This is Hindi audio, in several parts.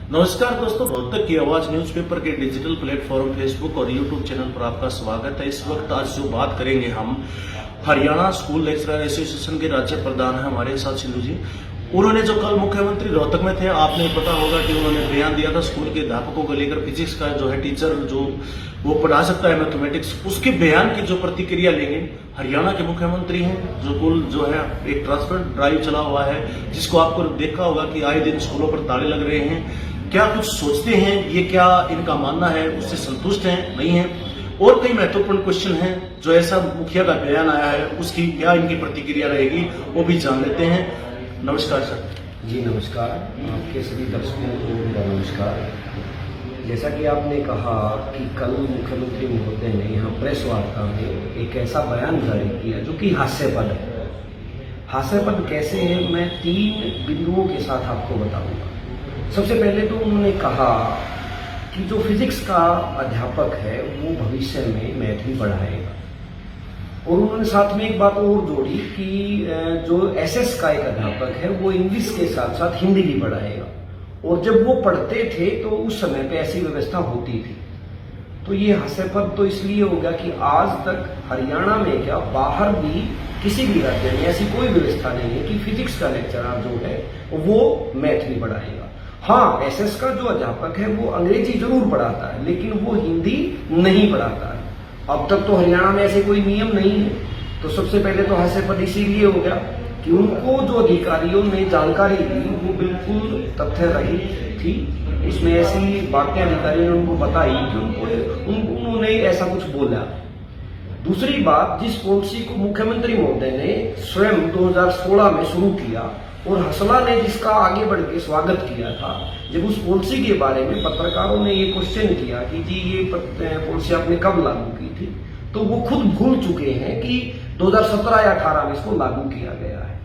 नमस्कार दोस्तों, रोहतक की आवाज न्यूज़पेपर के डिजिटल प्लेटफॉर्म फेसबुक और यूट्यूब चैनल पर आपका स्वागत है। इस वक्त आज जो बात करेंगे हम हरियाणा स्कूल लेक्चरर एसोसिएशन के राज्य प्रधान है हमारे साथ सिंधु जी। उन्होंने जो कल मुख्यमंत्री रोहतक में थे, आपने पता होगा कि उन्होंने बयान दिया था स्कूल के अध्यापकों को लेकर, फिजिक्स का जो है टीचर जो वो पढ़ा सकता है मैथमेटिक्स, उसके बयान की जो प्रतिक्रिया लेंगे। हरियाणा के मुख्यमंत्री हैं, जो कुल जो है एक ट्रांसफर ड्राइव चला हुआ है जिसको आपको देखा होगा कि आए दिन स्कूलों पर ताले लग रहे हैं। क्या कुछ सोचते हैं, ये क्या इनका मानना है, उससे संतुष्ट हैं, नहीं है? और कई महत्वपूर्ण क्वेश्चन हैं जो ऐसा मुखिया का बयान आया है, उसकी क्या इनकी प्रतिक्रिया रहेगी वो भी जान लेते हैं। नमस्कार सर। जी नमस्कार, आपके सभी दर्शकों को मेरा नमस्कार। जैसा कि आपने कहा कि कल मुख्यमंत्री महोदय ने यहाँ प्रेस वार्ता में एक ऐसा बयान जारी किया जो कि हास्यास्पद है। हास्यास्पद कैसे है, मैं 3 बिंदुओं के साथ आपको बताऊंगा। सबसे पहले तो उन्होंने कहा कि जो फिजिक्स का अध्यापक है वो भविष्य में मैथ भी पढ़ाएगा, और उन्होंने साथ में एक बात और जोड़ी कि जो एसएस का एक अध्यापक है वो इंग्लिश के साथ साथ हिंदी भी पढ़ाएगा, और जब वो पढ़ते थे तो उस समय पे ऐसी व्यवस्था होती थी। तो ये हास्यास्पद तो इसलिए होगा कि आज तक हरियाणा में क्या बाहर भी किसी भी राज्य में ऐसी कोई व्यवस्था नहीं है कि फिजिक्स का लेक्चरर जो है वो मैथ भी पढ़ाएगा। हाँ, एसएस का जो अध्यापक है वो अंग्रेजी जरूर पढ़ाता है, लेकिन वो हिंदी नहीं पढ़ाता है। अब तक तो हरियाणा में ऐसे कोई नियम नहीं है। तो सबसे पहले तो हास्यास्पद इसीलिए हो गया कि उनको जो अधिकारियों ने जानकारी दी वो बिल्कुल तथ्य रहित थी। उसमें ऐसी बातें अधिकारियों ने उनको बताई कि उन्होंने ऐसा कुछ बोला। दूसरी बात, जिस पॉलिसी को मुख्यमंत्री महोदय ने स्वयं 2016 में शुरू किया और हसला ने जिसका आगे बढ़ के स्वागत किया था, जब उस पॉलिसी के बारे में पत्रकारों ने ये क्वेश्चन किया कि जी ये पॉलिसी आपने कब लागू की थी, तो वो खुद भूल चुके हैं कि 2017 या 18 में इसको लागू किया गया है।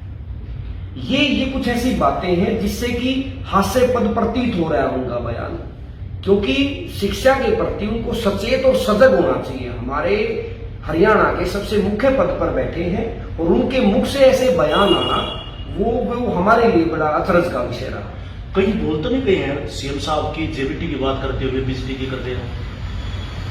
ये कुछ ऐसी बातें हैं जिससे कि हास्यास्पद प्रतीत हो रहा है उनका बयान, क्योंकि शिक्षा के प्रति उनको सचेत और सजग होना चाहिए। हमारे हरियाणा के सबसे मुख्य पद पर बैठे हैं और उनके मुख से ऐसे बयान आना वो हमारे लिए बड़ा अचरज का विषय रहा। कहीं बोल तो नहीं गए हैं सीएम साहब की जेबीटी की बात करते हुए बिजली की करते हैं?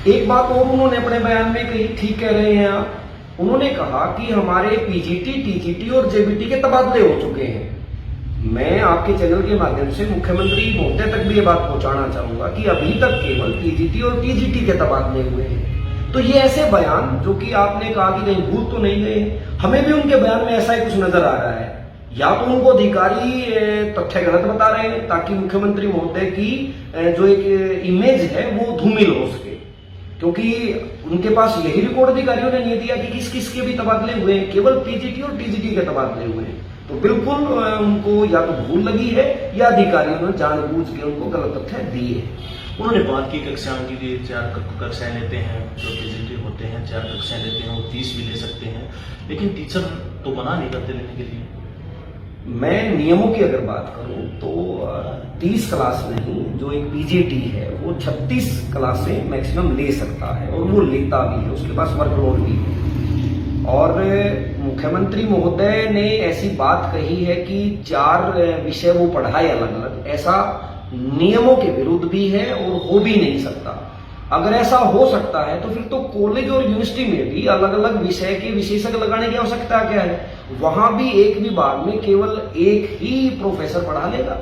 एक बात और उन्होंने अपने बयान में कही, ठीक कह रहे हैं आप। उन्होंने कहा कि हमारे पीजीटी, टीजीटी और जेबीटी के तबादले हो चुके हैं। मैं आपके चैनल के माध्यम से मुख्यमंत्री महोदय तक भी ये बात पहुंचाना चाहूंगा कि अभी तक केवल पीजीटी और टीजीटी के तबादले हुए हैं। तो ये ऐसे बयान जो कि आपने कहा कि कहीं भूल तो नहीं गए, हमें भी उनके बयान में ऐसा ही कुछ नजर आ रहा है। या तो उनको अधिकारी तथ्य गलत बता रहे हैं ताकि मुख्यमंत्री महोदय की जो एक इमेज है वो धूमिल हो सके, क्योंकि उनके पास यही रिकॉर्ड अधिकारियों ने नहीं दिया कि किस किस के भी तबादले हुए हैं, केवल पीजीटी और टीजीटी के तबादले हुए हैं। तो बिल्कुल उनको या तो भूल लगी है या अधिकारियों ने जानबूझ के उनको गलत तथ्य दिए। उन्होंने बात की कक्षाओं के लिए 4 कक्षाएं लेते हैं, जो पीजीटी होते हैं 4 कक्षाएं लेते हैं, वो 30 भी ले सकते हैं, लेकिन टीचर तो मना नहीं करते लेने के लिए। मैं नियमों की अगर बात करूं तो 30 क्लास नहीं, जो एक पीजीटी है वो 36 क्लासें मैक्सिमम ले सकता है, और वो लेता भी है, उसके पास वर्कलोड भी है। और मुख्यमंत्री महोदय ने ऐसी बात कही है कि 4 विषय वो पढ़ाए अलग अलग, ऐसा नियमों के विरुद्ध भी है और हो भी नहीं सकता। अगर ऐसा हो सकता है तो फिर तो कॉलेज और यूनिवर्सिटी में भी अलग अलग विषय के विशेषज्ञ लगाने की आवश्यकता क्या है? वहां भी एक विभाग में केवल एक ही प्रोफेसर पढ़ा लेगा।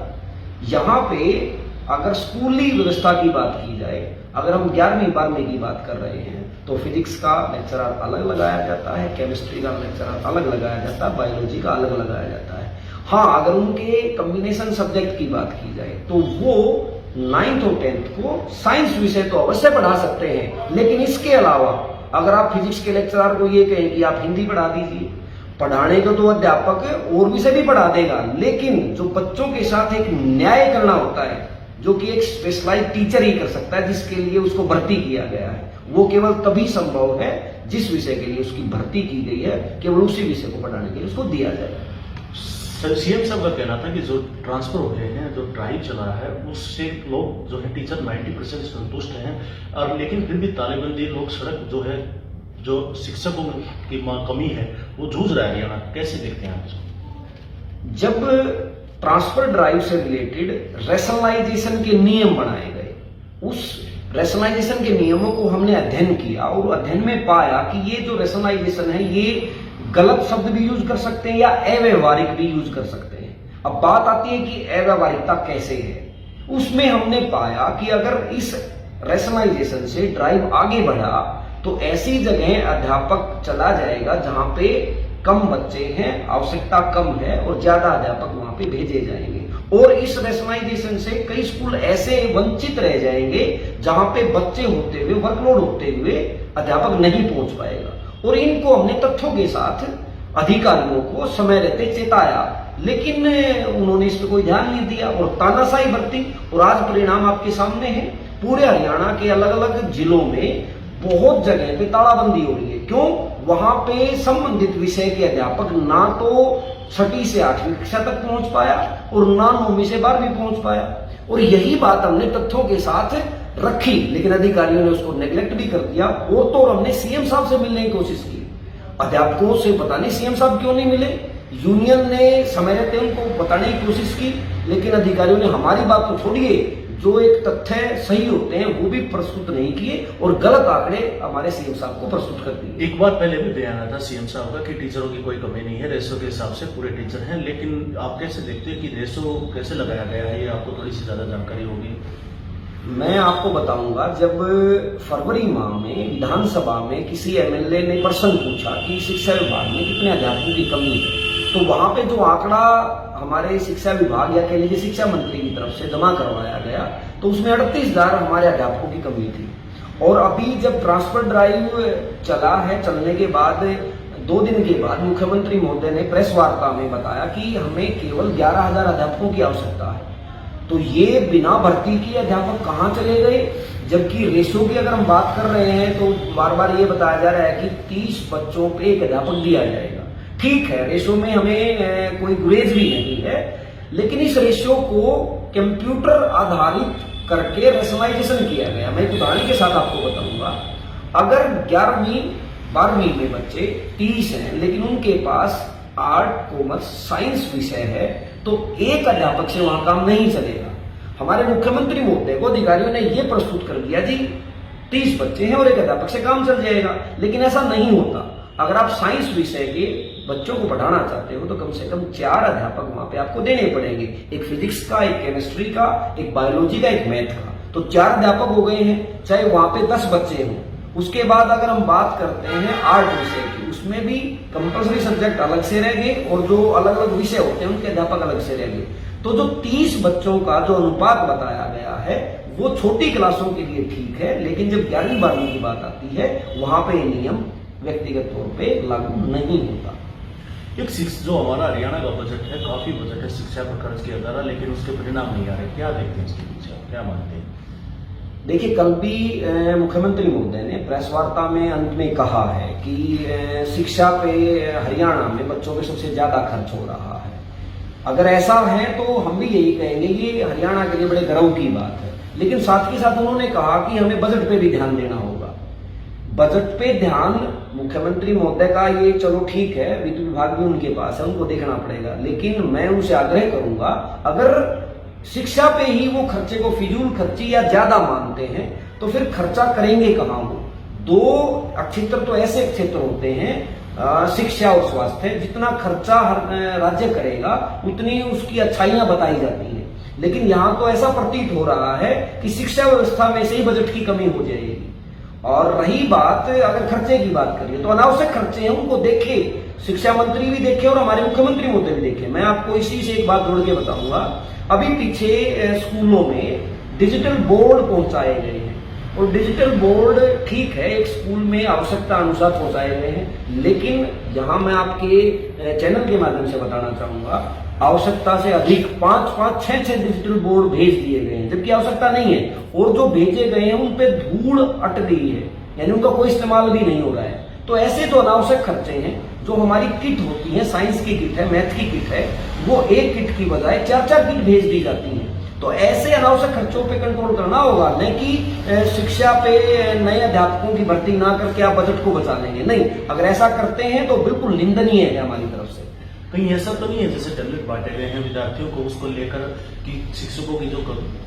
यहाँ पे अगर स्कूली व्यवस्था की बात की जाए, अगर हम 11वीं 12वीं की बात कर रहे हैं तो फिजिक्स का लेक्चरर अलग लगाया जाता है, केमिस्ट्री का लेक्चरर अलग लगाया जाता है, बायोलॉजी का अलग लगाया जाता है। हाँ, अगर उनके कॉम्बिनेशन सब्जेक्ट की बात की जाए तो वो 9th और 10th को साइंस विषय तो अवश्य पढ़ा सकते हैं, लेकिन इसके अलावा अगर आप फिजिक्स के लेक्चरर को ये कहें कि आप हिंदी पढ़ा दीजिए, पढ़ाने को तो अध्यापक और विषय भी पढ़ा देगा, लेकिन जो बच्चों के साथ एक न्याय करना होता है, जो कि एक स्पेशलाइज्ड टीचर ही कर सकता है, जिसके लिए उसको भर्ती किया गया है, वो केवल तभी संभव है जिस विषय के लिए उसकी भर्ती की गई है, केवल उसी विषय को पढ़ाने के लिए उसको दिया जाएगा। सीएम साहब का कहना था कि जो ट्रांसफर हो गए हैं, जो ड्राइव चला है, उससे लोग जो है टीचर 90% संतुष्ट हैं, और लेकिन फिर भी तालेबंदी, लोग सड़क जो है, जो शिक्षकों की कमी है वो जूझ रहा है हरियाणा। कैसे देखते हैं आप इसको? जब ट्रांसफर ड्राइव से रिलेटेड रैशनलाइजेशन के नियम बनाए गए। उस रैशनलाइजेशन के नियमों को हमने अध्ययन किया और अध्ययन में पाया कि ये जो रैशनलाइजेशन है ये गलत शब्द भी यूज कर सकते हैं या अव्यवहारिक भी यूज कर सकते हैं। अब बात आती है कि अव्यवहारिकता कैसे है। उसमें हमने पाया कि अगर इस रैशनलाइजेशन से ड्राइव आगे बढ़ा तो ऐसी जगह अध्यापक चला जाएगा जहां पे कम बच्चे हैं, आवश्यकता कम है और ज्यादा अध्यापक वहां पे भेजे जाएंगे। और इस रैशनलाइजेशन से कई स्कूल ऐसे वंचित रह जाएंगे जहां पे बच्चे होते हुए, वर्कलोड होते हुए अध्यापक नहीं पहुंच पाएगा। और इनको हमने तथ्यों के साथ अधिकारियों को समय रहते चेताया, लेकिन उन्होंने इस पर कोई ध्यान नहीं दिया और तानाशाही बरती। और आज परिणाम आपके सामने है। पूरे हरियाणा के अलग अलग जिलों में बहुत जगह पे तालाबंदी हो रही है। क्यों? वहां पे संबंधित विषय के अध्यापक ना तो 6ठी से 8वीं कक्षा तक पहुंच पाया और ना 9वीं से 12वीं पहुंच पाया। और यही बात हमने तथ्यों के साथ रखी, लेकिन अधिकारियों ने उसको नेग्लेक्ट भी कर दिया। और तो हमने सीएम साहब से मिलने की कोशिश की, अध्यापकों से पता नहीं सीएम साहब क्यों नहीं मिले। यूनियन ने समय रहते उनको बताने की कोशिश की, लेकिन अधिकारियों ने हमारी बात को छोड़िए, जो एक तथ्य सही होते हैं वो भी प्रस्तुत नहीं किए और गलत आंकड़े हमारे सीएम साहब को प्रस्तुत कर दिए। एक बार पहले भी बयान आया था सीएम साहब का कि टीचरों की कोई कमी नहीं है, रेशो के हिसाब से पूरे टीचर हैं, लेकिन आप कैसे देखते हैं कि रेशो कैसे लगाया गया है? ये आपको थोड़ी सी ज्यादा जानकारी होगी। मैं आपको बताऊंगा, जब फरवरी माह में विधानसभा में किसी एमएलए ने प्रश्न पूछा कि शिक्षा विभाग में कितने अध्यापकों की कमी है, तो वहां पे जो आंकड़ा हमारे शिक्षा विभाग या कह लीजिए शिक्षा मंत्री की तरफ से जमा करवाया गया, तो उसमें 38,000 हमारे अध्यापकों की कमी थी। और अभी जब ट्रांसफर ड्राइव चला है, चलने के बाद 2 दिन के बाद मुख्यमंत्री महोदय ने प्रेस वार्ता में बताया कि हमें केवल 11,000 अध्यापकों की आवश्यकता है। तो ये बिना भर्ती किए अध्यापक कहाँ चले गए? जबकि रेशो की अगर हम बात कर रहे हैं तो बार बार ये बताया जा रहा है कि 30 बच्चों पे एक अध्यापक दिया जाएगा। ठीक है, रेशो में हमें कोई गुरेज भी नहीं है, लेकिन इस रेशो को कंप्यूटर आधारित करके रैशनलाइजेशन किया गया। मैं एक उदाहरण के साथ आपको बताऊंगा। अगर 11वीं 12वीं में बच्चे 30 हैं, लेकिन उनके पास आर्ट, कॉमर्स, साइंस विषय है, तो एक अध्यापक से वहां काम नहीं चलेगा। हमारे मुख्यमंत्री महोदय को अधिकारियों ने यह प्रस्तुत कर दिया जी 30 बच्चे हैं और एक अध्यापक से काम चल जाएगा, लेकिन ऐसा नहीं होता। अगर आप साइंस विषय के बच्चों को पढ़ाना चाहते हो तो कम से कम 4 अध्यापक वहां पे आपको देने पड़ेंगे, एक फिजिक्स का, एक केमिस्ट्री का, एक बायोलॉजी का, एक मैथ का। तो 4 अध्यापक हो गए हैं, चाहे वहां पे 10 बच्चे हों। उसके बाद अगर हम बात करते हैं आर्ट विषय की, उसमें भी कंपल्सरी सब्जेक्ट अलग से रह गए और जो अलग अलग विषय होते हैं उनके अध्यापक अलग से रह गए। तो जो 30 बच्चों का जो अनुपात बताया गया है वो छोटी क्लासों के लिए ठीक है, लेकिन जब 11वीं 12वीं की बात आती है वहां पे नियम व्यक्तिगत तौर पे लागू नहीं होता। एक जो हमारा हरियाणा का बजट है, काफी बजट है शिक्षा पर खर्च किया जा रहा, लेकिन उसके परिणाम नहीं आ रहे। क्या देखते हैं इसके पीछे, क्या मानते हैं? देखिए, कल भी मुख्यमंत्री महोदय ने प्रेस वार्ता में अंत में कहा है कि शिक्षा पे हरियाणा में बच्चों पे सबसे ज्यादा खर्च हो रहा है। अगर ऐसा है तो हम भी यही कहेंगे, ये हरियाणा के लिए बड़े गर्व की बात है। लेकिन साथ ही साथ उन्होंने कहा कि हमें बजट पे भी ध्यान देना होगा। बजट पे ध्यान मुख्यमंत्री महोदय का ये चलो ठीक है, वित्त विभाग भी उनके पास है, उनको देखना पड़ेगा। लेकिन मैं उनसे आग्रह करूंगा, अगर शिक्षा पे ही वो खर्चे को फिजूल खर्ची या ज्यादा मानते हैं तो फिर खर्चा करेंगे कहां वो? 2 क्षेत्र तो ऐसे क्षेत्र होते हैं, शिक्षा और स्वास्थ्य, जितना खर्चा हर राज्य करेगा उतनी उसकी अच्छाइयां बताई जाती हैं। लेकिन यहां तो ऐसा प्रतीत हो रहा है कि शिक्षा व्यवस्था में से ही बजट की कमी हो जाएगी। और रही बात अगर खर्चे की बात करिए तो अनावश्यक खर्चे हैं, उनको देखे, शिक्षा मंत्री भी देखे और हमारे मुख्यमंत्री महोदय भी देखे। मैं आपको इसी से एक बात जोड़ के बताऊंगा। अभी पीछे स्कूलों में डिजिटल बोर्ड पहुंचाए गए हैं और डिजिटल बोर्ड ठीक है, एक स्कूल में आवश्यकता अनुसार पहुंचाए गए हैं, लेकिन यहां मैं आपके चैनल के माध्यम से बताना चाहूंगा, आवश्यकता से अधिक 5-5, 6-6 डिजिटल बोर्ड भेज दिए गए हैं, जबकि आवश्यकता नहीं है। और जो भेजे गए हैं उन पे धूल अट गई है, यानी उनका कोई इस्तेमाल भी नहीं हो रहा है। तो ऐसे तो अनावश्यक खर्चे हैं। जो हमारी किट होती है, साइंस की किट है, मैथ की किट है, वो एक किट की बजाय 4-4 किट भेज दी जाती है। तो ऐसे अनावश्यक खर्चों पे कंट्रोल करना होगा, नहीं कि शिक्षा पे नए अध्यापकों की भर्ती ना करके आप बजट को बचा लेंगे। नहीं, अगर ऐसा करते हैं तो बिल्कुल निंदनीय है हमारी तरफ से। कहीं ऐसा तो नहीं है जैसे टैबलेट बांटे गए हैं विद्यार्थियों को, उसको लेकर कि शिक्षकों की जो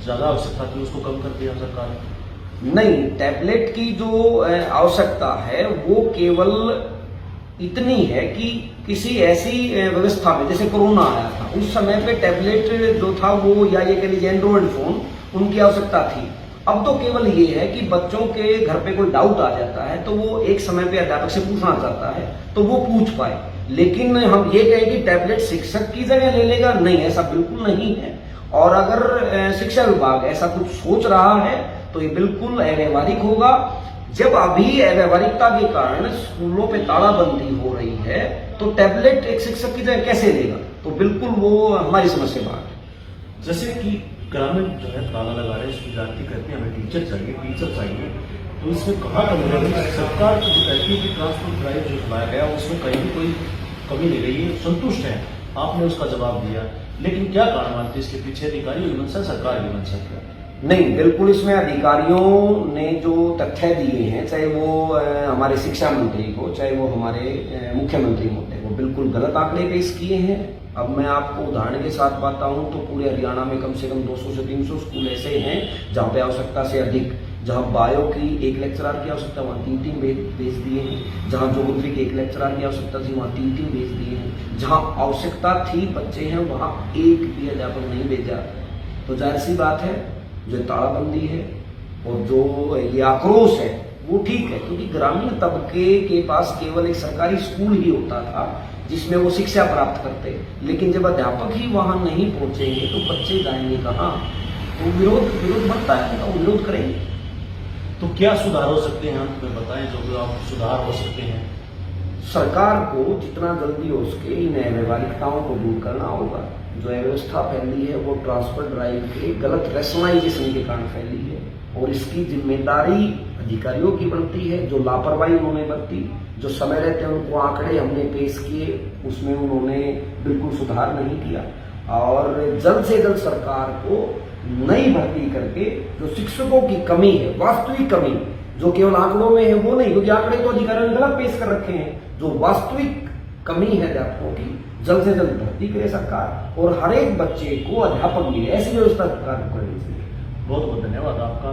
ज्यादा आवश्यकता थी उसको कम कर दिया सरकार ने? नहीं, टैबलेट की जो आवश्यकता है वो केवल इतनी है कि किसी ऐसी व्यवस्था में, जैसे कोरोना आया था उस समय पे टैबलेट जो था वो, या ये कह लीजिए एंड्रॉइड फोन, उनकी आवश्यकता थी। अब तो केवल ये है कि बच्चों के घर पे कोई डाउट आ जाता है तो वो एक समय पे अध्यापक से पूछना चाहता है तो वो पूछ पाए। लेकिन हम ये कहें कि टैबलेट शिक्षक की जगह ले लेगा, नहीं, ऐसा बिल्कुल नहीं है। और अगर शिक्षा विभाग ऐसा कुछ सोच रहा है तो ये बिल्कुल अव्यावहारिक होगा। जब अभी अव्यावहारिकता के कारण स्कूलों पे तालाबंदी हो रही है तो टैबलेट एक शिक्षक की जगह कैसे लेगा, तो बिल्कुल वो हमारी समस्या बात है। जैसे कि ग्रामीण जो है ताला लगा रहे हैं, विद्यार्थी कहते हैं हमें टीचर चाहिए, तो इसमें कहाँ कमी रह गई? सरकार की जो कहती है कि ट्रांसपोर्ट ड्राइव जो चलाया गया उसमें कहीं भी कोई कमी नहीं रही है, संतुष्ट है, आपने उसका जवाब दिया, लेकिन क्या कारण मानते हैं इसके पीछे? अधिकारियों की मंशा, सरकार की मंशा क्या? नहीं, बिल्कुल इसमें अधिकारियों ने जो तथ्य दिए हैं, चाहे वो हमारे शिक्षा मंत्री को, चाहे वो हमारे मुख्यमंत्री महोदय को, बिल्कुल गलत आंकड़े पेश किए हैं। अब मैं आपको उदाहरण के साथ बताऊं तो पूरे हरियाणा में कम से कम 200 से 300 स्कूल ऐसे हैं जहां पे आवश्यकता से अधिक, जहां बायो की एक लेक्चरर की आवश्यकता वहां 3 भेज दिए हैं, जहां ज्योग्राफी के एक लेक्चरर की आवश्यकता थी वहां 3 भेज दिए हैं, जहां आवश्यकता थी बच्चे हैं वहां एक भी अध्यापक नहीं भेजा। तो जाहिर सी बात है जो तालाबंदी है और जो ये आक्रोश है वो ठीक है, क्योंकि ग्रामीण तबके के पास केवल एक सरकारी स्कूल ही होता था जिसमें वो शिक्षा प्राप्त करते, लेकिन जब अध्यापक ही वहां नहीं पहुंचेंगे तो बच्चे जाएंगे कहाँ? तो विरोध बनता है, तो विरोध करेंगे। तो क्या सुधार हो सकते हैं, अंत में बताएं जो भी आप सुधार हो सकते हैं? सरकार को जितना जल्दी हो सके इन अव्यवहारिकताओं को दूर करना होगा। जो अव्यवस्था फैली है वो ट्रांसफर ड्राइव के गलत रैशनलाइजेशन के कारण फैली है और इसकी जिम्मेदारी अधिकारियों की बनती है। जो लापरवाही उन्होंने बरती, जो समय रहते उनको आंकड़े हमने पेश किए उसमें उन्होंने बिल्कुल सुधार नहीं किया, और जल्द से जल्द सरकार को नई भर्ती करके जो शिक्षकों की कमी है, वास्तविक कमी जो केवल आंकड़ों में है वो नहीं, क्योंकि आंकड़े तो अधिकारियों ने गलत पेश कर रखे हैं, जो वास्तविक कमी है अध्यापकों की जल्द से जल्द भर्ती करे सरकार और हर एक बच्चे को अध्यापक मिले, ऐसी व्यवस्था सरकार को करनी चाहिए। बहुत बहुत धन्यवाद आपका।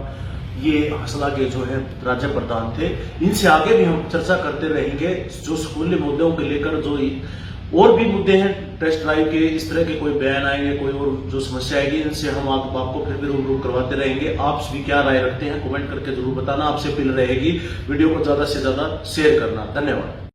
ये हंसला के जो है राज्य प्रधान थे, इनसे आगे भी हम चर्चा करते रहेंगे जो स्कूली मुद्दों को लेकर, जो और भी मुद्दे हैं टेस्ट ड्राइव के, इस तरह के कोई बयान आएंगे, कोई और जो समस्या आएगी, इनसे हम आपको फिर भी रूबरू करवाते रहेंगे। आप भी क्या राय रखते हैं कमेंट करके जरूर बताना। आपसे अपील रहेगी वीडियो को ज्यादा से ज्यादा शेयर करना। धन्यवाद।